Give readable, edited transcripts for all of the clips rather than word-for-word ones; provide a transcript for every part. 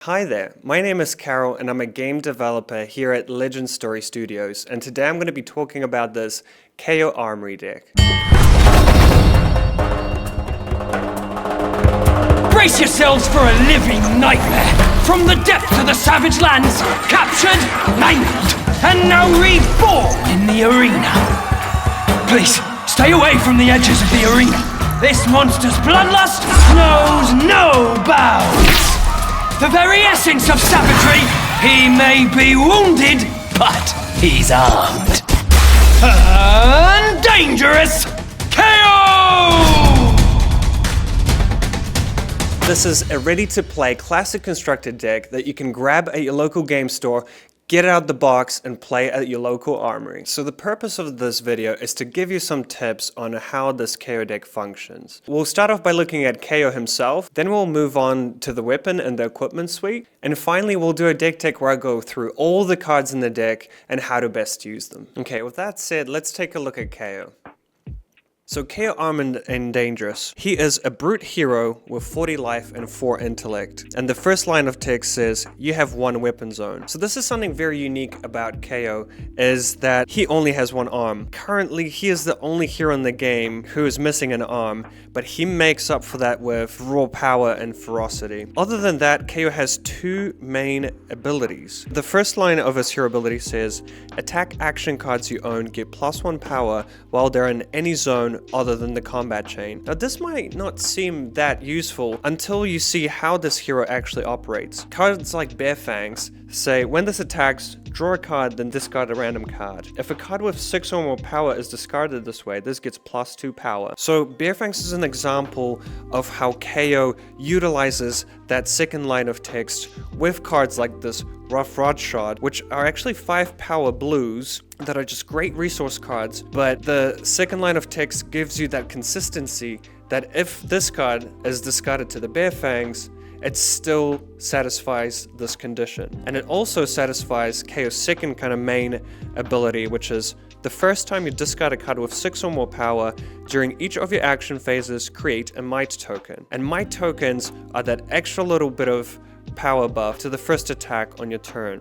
Hi there, my name is Karol and I'm a game developer here at Legend Story Studios, and today I'm going to be talking about this Kayo Armory Deck. Brace yourselves for a living nightmare! From the depths of the savage lands, captured, mangled, and now reborn in the arena. Please, stay away from the edges of the arena. This monster's bloodlust knows no bounds. The very essence of savagery, he may be wounded, but he's armed. And dangerous! KO! This is a ready-to-play classic constructed deck that you can grab at your local game store, get it out the box, and play at your local armory. So the purpose of this video is to give you some tips on how this Kayo deck functions. We'll start off by looking at Kayo himself, then we'll move on to the weapon and the equipment suite, and finally we'll do a deck tech where I go through all the cards in the deck and how to best use them. Okay, with that said, let's take a look at Kayo. So Kayo Armored and Dangerous. He is a brute hero with 40 life and 4 intellect. And the first line of text says, you have 1 weapon zone. So this is something very unique about Kayo, is that he only has 1 arm. Currently, he is the only hero in the game who is missing an arm, but he makes up for that with raw power and ferocity. Other than that, Kayo has 2 main abilities. The first line of his hero ability says, attack action cards you own get +1 power while they're in any zone other than the combat chain. Now this might not seem that useful until you see how this hero actually operates. Cards like Bare Fangs say, when this attacks, draw a card, then discard a random card. If a card with 6 or more power is discarded this way, this gets +2 power. So Bare Fangs is an example of how Kayo utilizes that second line of text with cards like this Rough Rod Shot, which are actually 5 power blues that are just great resource cards, but the second line of text gives you that consistency that if this card is discarded to the Bare Fangs, it still satisfies this condition. And it also satisfies Kayo's second kind of main ability, which is the first time you discard a card with 6 or more power, during each of your action phases, create a Might token. And Might tokens are that extra little bit of power buff to the first attack on your turn.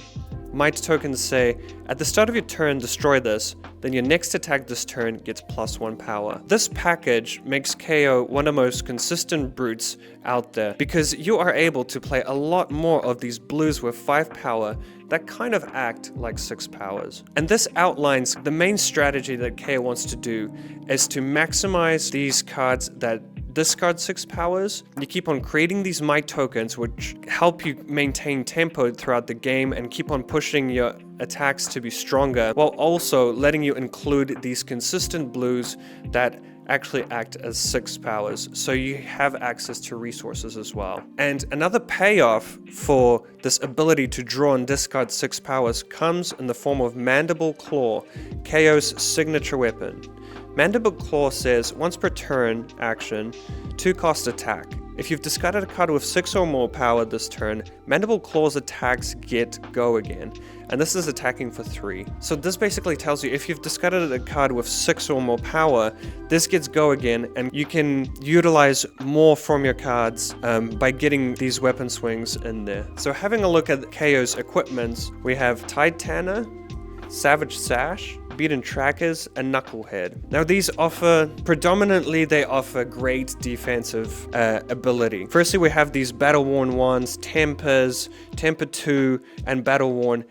Might tokens say, at the start of your turn, destroy this, then your next attack this turn gets +1 power. This package makes Kayo one of the most consistent brutes out there, because you are able to play a lot more of these blues with 5 power that kind of act like 6 powers. And this outlines the main strategy that Kayo wants to do is to maximize these cards that discard 6 powers. You keep on creating these Might tokens, which help you maintain tempo throughout the game and keep on pushing your attacks to be stronger, while also letting you include these consistent blues that actually act as 6 powers, so you have access to resources as well. And another payoff for this ability to draw and discard 6 powers comes in the form of Mandible Claw, Kayo's signature weapon. Mandible Claw says, once per turn action, 2-cost attack. If you've discarded a card with 6 or more power this turn, Mandible Claw's attacks get go again, and this is attacking for 3. So this basically tells you if you've discarded a card with 6 or more power, this gets go again, and you can utilize more from your cards by getting these weapon swings in there. So having a look at Kayo's equipments, we have Tide Tanner, Savage Sash, Beaten Trackers, and Knucklehead. Now these predominantly they offer great defensive ability. Firstly, we have these Battle Worn ones, Tempers, Temper 2, and Battle Worn,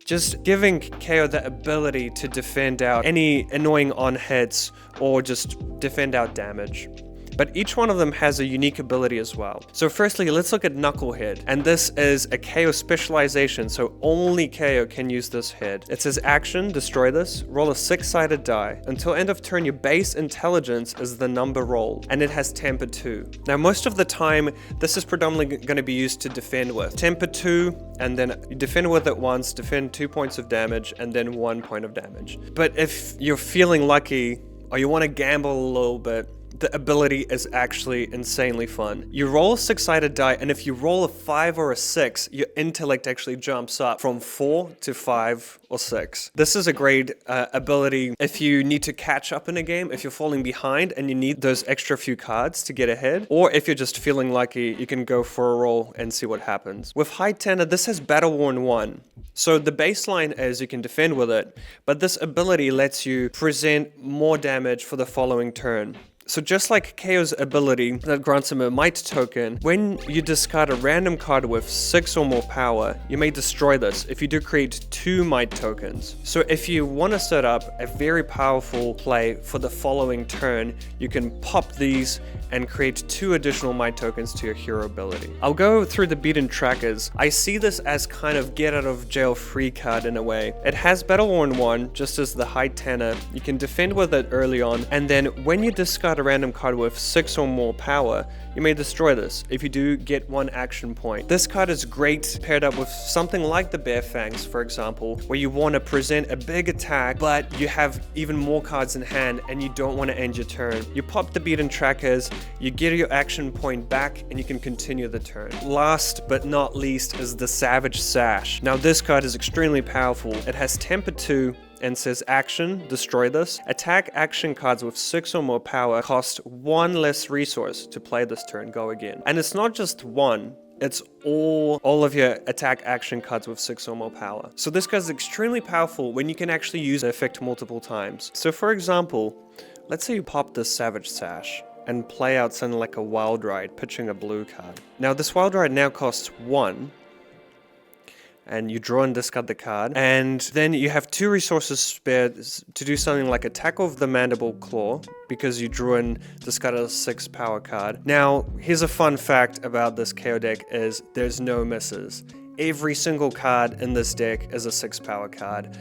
just giving Kayo the ability to defend out any annoying on-hits or just defend out damage. But each one of them has a unique ability as well. So firstly, let's look at Knucklehead. And this is a Kayo specialization, so only Kayo can use this head. It says action, destroy this, roll a 6-sided die. Until end of turn, your base intelligence is the number rolled, and it has Temper 2. Now most of the time, this is predominantly going to be used to defend with. Temper 2, and then you defend with it once, defend 2 points of damage, and then 1 point of damage. But if you're feeling lucky, or you want to gamble a little bit, the ability is actually insanely fun. You roll a 6-sided die, and if you roll a 5 or a 6, your intellect actually jumps up from 4 to 5 or 6. This is a great ability if you need to catch up in a game, if you're falling behind and you need those extra few cards to get ahead, or if you're just feeling lucky, you can go for a roll and see what happens. With High Tenor, this has Battle Worn 1. So the baseline is you can defend with it, but this ability lets you present more damage for the following turn. So just like Kayo's ability that grants him a might token, when you discard a random card with 6 or more power, you may destroy this if you do create 2 might tokens. So if you want to set up a very powerful play for the following turn, you can pop these and create 2 additional might tokens to your hero ability. I'll go through the beaten trackers. I see this as kind of get out of jail free card in a way. It has Battle Worn 1, just as the High Tenor. You can defend with it early on, and then when you discard a random card with 6 or more power, you may destroy this if you do get 1 action point. This card is great paired up with something like the Bare Fangs, for example, where you want to present a big attack, but you have even more cards in hand and you don't want to end your turn. You pop the beaten trackers, you get your action point back, and you can continue the turn. Last but not least is the Savage Sash. Now this card is extremely powerful. It has Temper 2, and says action, destroy this. Attack action cards with 6 or more power cost 1 less resource to play this turn, go again. And it's not just 1, it's all of your attack action cards with 6 or more power. So this card is extremely powerful when you can actually use the effect multiple times. So for example, let's say you pop this Savage Sash and play out something like a Wild Ride, pitching a blue card. Now this Wild Ride now costs 1, and you draw and discard the card, and then you have 2 resources spared to do something like attack of the Mandible Claw, because you drew and discarded a 6 power card. Now, here's a fun fact about this Kayo deck is there's no misses. Every single card in this deck is a 6 power card,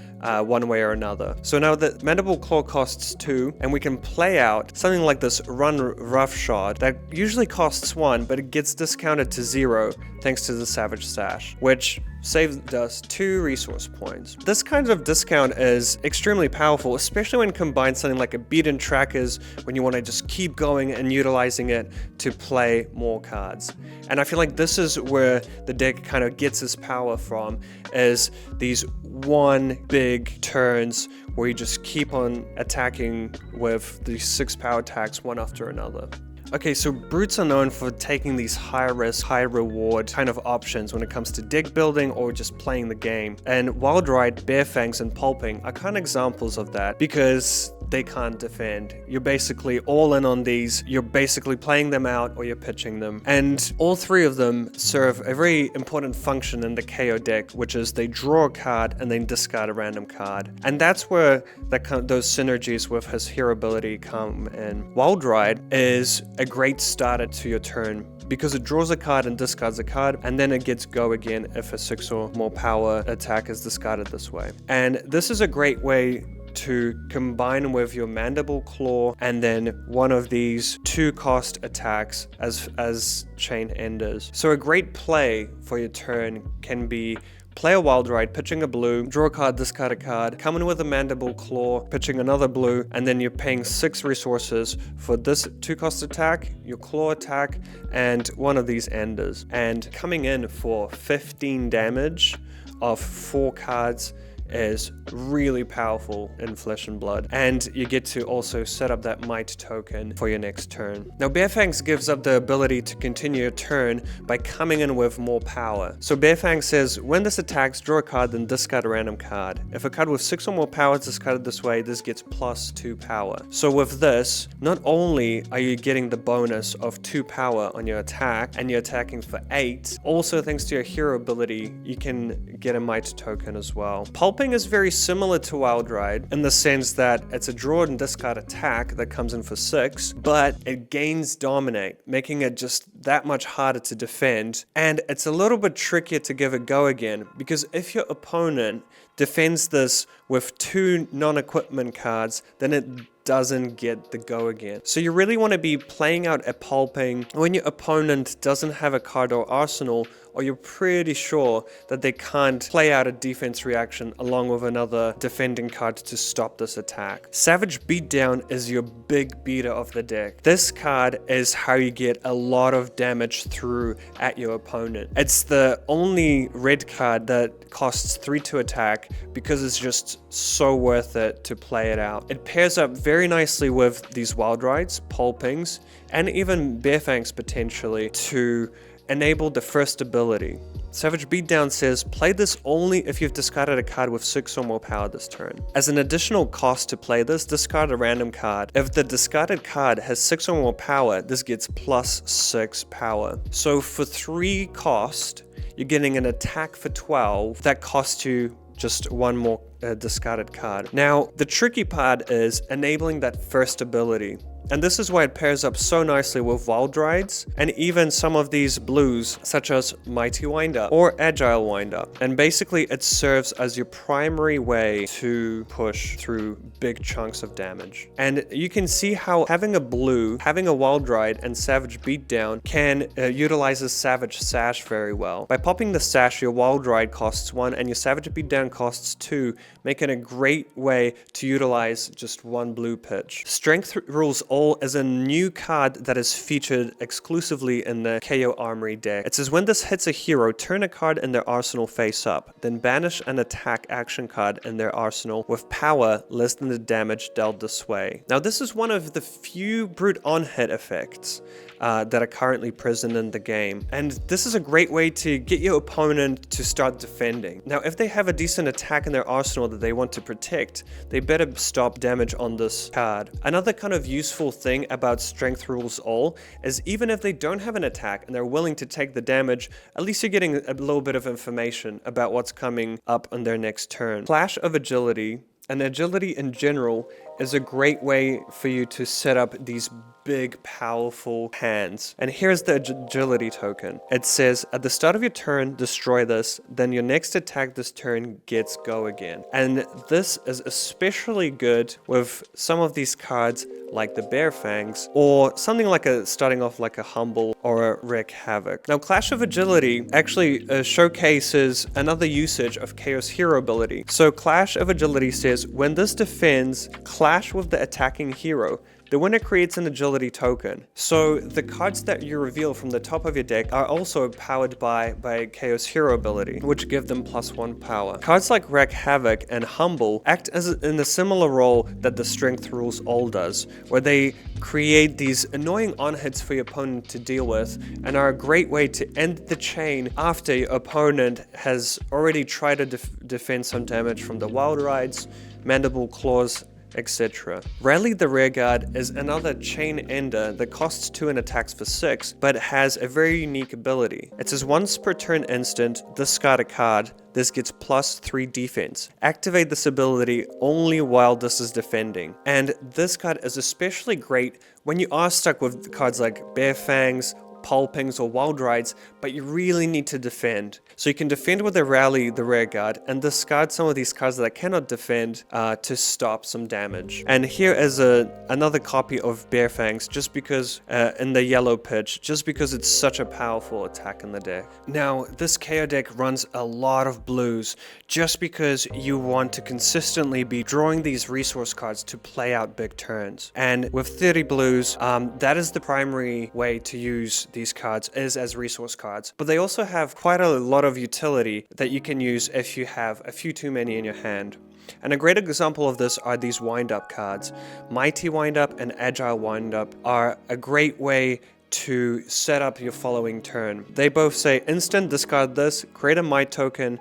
one way or another. So now the Mandible Claw costs 2, and we can play out something like this Run Roughshod that usually costs 1, but it gets discounted to 0 thanks to the Savage Sash, which saved us 2 resource points. This kind of discount is extremely powerful, especially when combined something like a Beaten Trackers, when you want to just keep going and utilizing it to play more cards. And I feel like this is where the deck kind of gets its power from, is these one big turns where you just keep on attacking with these 6 power attacks one after another. Okay, so Brutes are known for taking these high risk, high reward kind of options when it comes to deck building or just playing the game. And Wild Ride, Bare Fangs, and Pulping are kind of examples of that because they can't defend. You're basically all in on these. You're basically playing them out or you're pitching them. And all 3 of them serve a very important function in the Kayo deck, which is they draw a card and then discard a random card. And that's where those synergies with his hero ability come in. Wild Ride is a great starter to your turn because it draws a card and discards a card, and then it gets go again if a 6 or more power attack is discarded this way. And this is a great way to combine with your Mandible Claw and then one of these 2-cost attacks as chain enders. So a great play for your turn can be play a Wild Ride, pitching a blue, draw a card, discard a card, come in with a Mandible Claw, pitching another blue, and then you're paying 6 resources for this 2-cost attack, your claw attack, and one of these enders. And coming in for 15 damage of 4 cards is really powerful in Flesh and Blood, and you get to also set up that might token for your next turn. Now Bare Fangs gives up the ability to continue your turn by coming in with more power. So Bare Fangs says when this attacks, draw a card, then discard a random card. If a card with 6 or more power is discarded this way, this gets plus 2 power. So with this, not only are you getting the bonus of 2 power on your attack and you're attacking for 8, also thanks to your hero ability you can get a might token as well. Pulping is very similar to Wild Ride in the sense that it's a draw and discard attack that comes in for 6, but it gains Dominate, making it just that much harder to defend, and it's a little bit trickier to give a go again, because if your opponent defends this with 2 non-equipment cards, then it doesn't get the go again. So you really want to be playing out a Pulping when your opponent doesn't have a card or arsenal, or you're pretty sure that they can't play out a defense reaction along with another defending card to stop this attack. Savage Beatdown is your big beater of the deck. This card is how you get a lot of damage through at your opponent. It's the only red card that costs 3 to attack because it's just so worth it to play it out. It pairs up very nicely with these Wild Rides, Pulpings, and even Bearfangs potentially to enable the first ability. Savage Beatdown says, play this only if you've discarded a card with 6 or more power this turn. As an additional cost to play this, discard a random card. If the discarded card has 6 or more power, this gets plus 6 power. So for 3 cost, you're getting an attack for 12 that costs you just 1 more discarded card. Now, the tricky part is enabling that first ability. And this is why it pairs up so nicely with Wild Rides and even some of these blues such as Mighty Windup or Agile Windup. And basically it serves as your primary way to push through big chunks of damage. And you can see how having a blue, having a Wild Ride and Savage Beatdown can utilize a Savage Sash very well. By popping the Sash, your Wild Ride costs 1 and your Savage Beatdown costs 2, making a great way to utilize just 1 blue pitch. Strength Rules All is a new card that is featured exclusively in the Kayo Armory deck. It says when this hits a hero, turn a card in their arsenal face up, then banish an attack action card in their arsenal with power less than the damage dealt this way. Now this is one of the few brute on hit effects that are currently present in the game, and this is a great way to get your opponent to start defending. Now if they have a decent attack in their arsenal that they want to protect, they better stop damage on this card. Another kind of useful thing about Strength Rules All is even if they don't have an attack and they're willing to take the damage, at least you're getting a little bit of information about what's coming up on their next turn. Flash of Agility and agility in general is a great way for you to set up these big, powerful hands. And here's the agility token. It says, at the start of your turn, destroy this, then your next attack this turn gets go again. And this is especially good with some of these cards like the Bearfangs, or something like starting off like a Humble or a Wreak Havoc. Now, Clash of Agility actually showcases another usage of Kayo's hero ability. So Clash of Agility says, when this defends, clash with the attacking hero. The winner creates an agility token. So the cards that you reveal from the top of your deck are also powered by Kayo's hero ability, which give them +1 power. Cards like Wreak Havoc and Humble act as in a similar role that the Strength Rules All does, where they create these annoying on-hits for your opponent to deal with and are a great way to end the chain after your opponent has already tried to defend some damage from the Wild Rides, Mandible Claws, etc. Rally the Rearguard is another chain ender that costs 2 and attacks for 6, but has a very unique ability. It says once per turn instant, discard a card. This gets +3 defense. Activate this ability only while this is defending. And this card is especially great when you are stuck with cards like Bearfangs, Pulpings or Wild Rides, but you really need to defend. So you can defend with a Rally the Rearguard and discard some of these cards that cannot defend to stop some damage. And here is another copy of Bearfangs, just because in the yellow pitch, just because it's such a powerful attack in the deck. Now this Kayo deck runs a lot of blues just because you want to consistently be drawing these resource cards to play out big turns. And with 30 blues, that is the primary way to use these cards, is as resource cards. But they also have quite a lot of utility that you can use if you have a few too many in your hand. And a great example of this are these wind-up cards. Mighty Windup and Agile Windup are a great way to set up your following turn. They both say instant discard this, create a might token,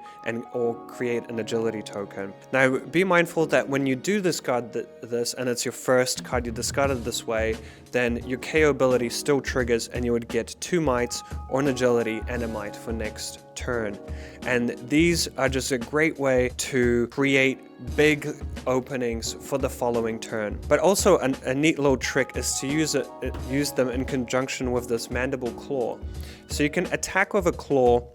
or create an agility token. Now be mindful that when you do discard this and it's your first card you discarded this way, then your KO ability still triggers and you would get 2 mights or an agility and a might for next turn. And these are just a great way to create big openings for the following turn. But also a neat little trick is to use them in conjunction with this Mandible Claw. So you can attack with a claw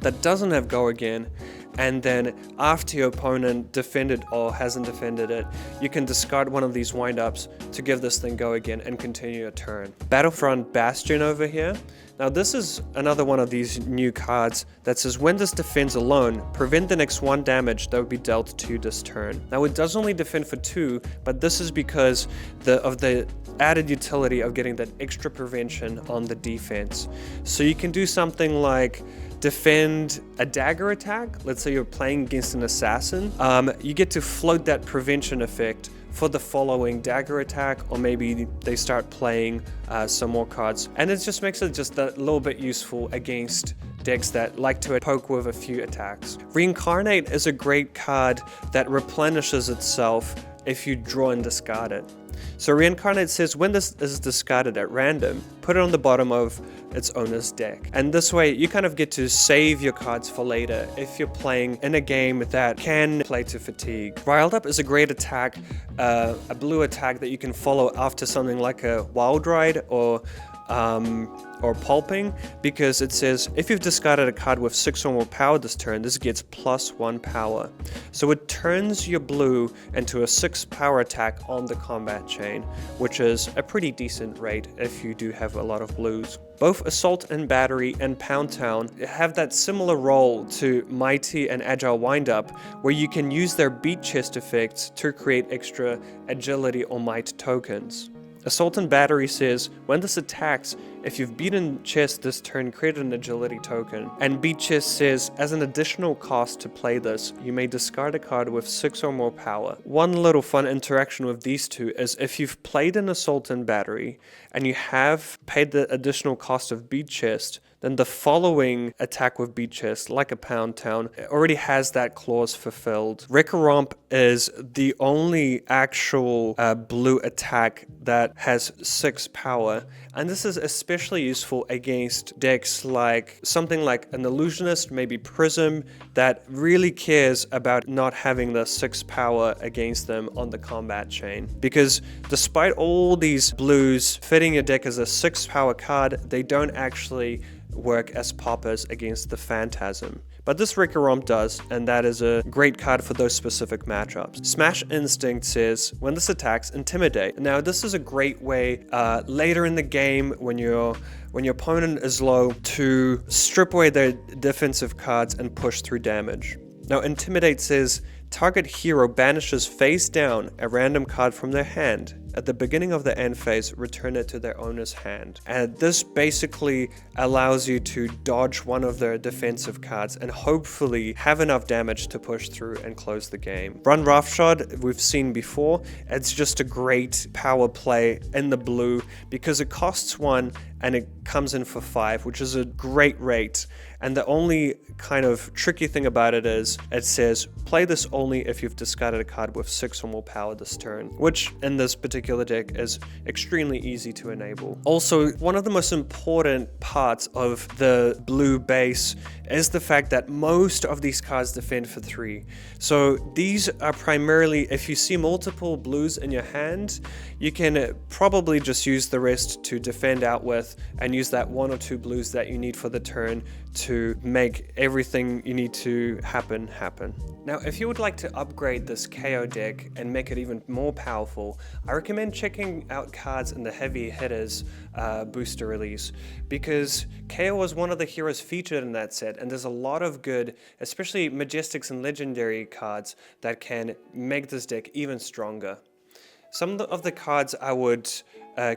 that doesn't have go again, and then after your opponent defended or hasn't defended it, you can discard one of these wind-ups to give this thing go again and continue your turn. Battlefront Bastion over here. Now this is another one of these new cards that says when this defends alone, prevent the next 1 damage that would be dealt to this turn. Now it does only defend for 2, but this is because of the added utility of getting that extra prevention on the defense. So you can do something like defend a dagger attack. Let's say you're playing against an assassin. You get to float that prevention effect for the following dagger attack, or maybe they start playing some more cards. And it just makes it just a little bit useful against decks that like to poke with a few attacks. Reincarnate is a great card that replenishes itself if you draw and discard it. So Reincarnate says when this is discarded at random, put it on the bottom of its owner's deck. And this way you kind of get to save your cards for later if you're playing in a game that can play to fatigue. Riled Up is a great attack, a blue attack that you can follow after something like a Wild Ride or pulping, because it says if you've discarded a card with 6 or more power this turn, this gets +1 power. So it turns your blue into a 6 power attack on the combat chain, which is a pretty decent rate if you do have a lot of blues. Both Assault and Battery and Pound Town have that similar role to Mighty and Agile Windup, where you can use their beat chest effects to create extra agility or might tokens. Assault and Battery says, when this attacks, if you've beaten chest this turn, create an agility token. And Beat Chest says, as an additional cost to play this, you may discard a card with 6 or more power. One little fun interaction with these two is if you've played an Assault and Battery, and you have paid the additional cost of Beat Chest, then the following attack with Beat Chest, like a Pound Town, already has that clause fulfilled. Wrecker Romp is the only actual blue attack that has 6 power, and this is especially useful against decks like something like an Illusionist, maybe Prism, that really cares about not having the 6 power against them on the combat chain. Because despite all these blues fitting your deck as a 6 power card, they don't actually work as poppers against the Phantasm. But this Wrecker Romp does, and that is a great card for those specific matchups. Smash Instinct says, when this attacks, Intimidate. Now this is a great way later in the game when your opponent is low to strip away their defensive cards and push through damage. Now Intimidate says, target hero banishes face down a random card from their hand. At the beginning of the end phase, return it to their owner's hand. And this basically allows you to dodge one of their defensive cards and hopefully have enough damage to push through and close the game. Run Roughshod, we've seen before. It's just a great power play in the blue because it costs 1 and it comes in for 5, which is a great rate. And the only kind of tricky thing about it is it says play this only if you've discarded a card with 6 or more power this turn, which in this particular deck is extremely easy to enable. Also, one of the most important parts of the blue base is the fact that most of these cards defend for 3. So these are primarily, if you see multiple blues in your hand, you can probably just use the rest to defend out with and use that 1 or 2 blues that you need for the turn to make everything you need to happen. Now, if you would like to upgrade this Kayo deck and make it even more powerful, I recommend checking out cards in the Heavy Hitters booster release, because Kayo was one of the heroes featured in that set, and there's a lot of good, especially Majestics and Legendary cards that can make this deck even stronger. Some of the cards I would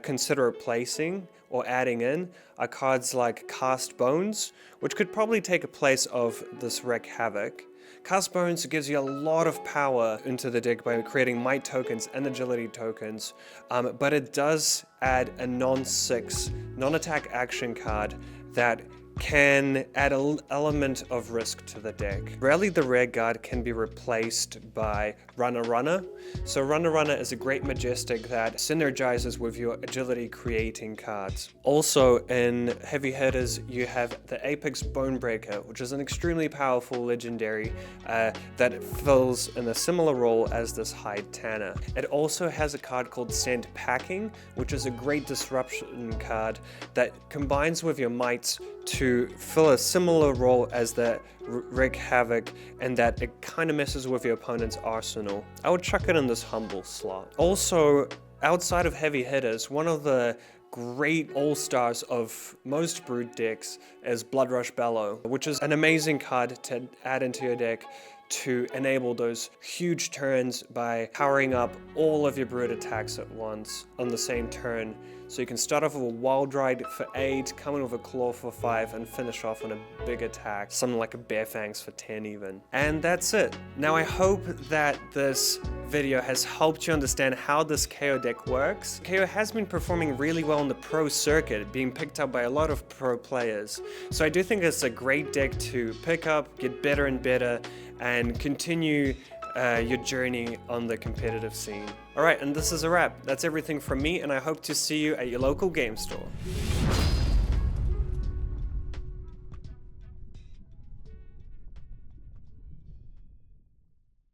consider replacing or adding in are cards like Cast Bones, which could probably take a place of this Wreck Havoc. Cast Bones gives you a lot of power into the deck by creating might tokens and agility tokens, but it does add a non-6, non-attack action card that can add an element of risk to the deck. Rarely the Rare Guard can be replaced by Runner. So Runner is a great Majestic that synergizes with your agility creating cards. Also in Heavy Hitters you have the Apex Bonebreaker, which is an extremely powerful legendary that fills in a similar role as this Hide Tanner. It also has a card called Send Packing, which is a great disruption card that combines with your mights to to fill a similar role as the wreak havoc, and that it kind of messes with your opponent's arsenal, I would chuck it in this humble slot. Also, outside of heavy hitters, one of the great all-stars of most Brood decks is Blood Rush Bellow, which is an amazing card to add into your deck to enable those huge turns by powering up all of your Brood attacks at once on the same turn. So you can start off with a Wild Ride for 8, come in with a Claw for 5, and finish off on a big attack, something like a Bare Fangs for 10 even. And that's it. Now I hope that this video has helped you understand how this Kayo deck works. Kayo has been performing really well in the pro circuit, being picked up by a lot of pro players. So I do think it's a great deck to pick up, get better and better, and continue your journey on the competitive scene. Alright, and this is a wrap. That's everything from me, and I hope to see you at your local game store.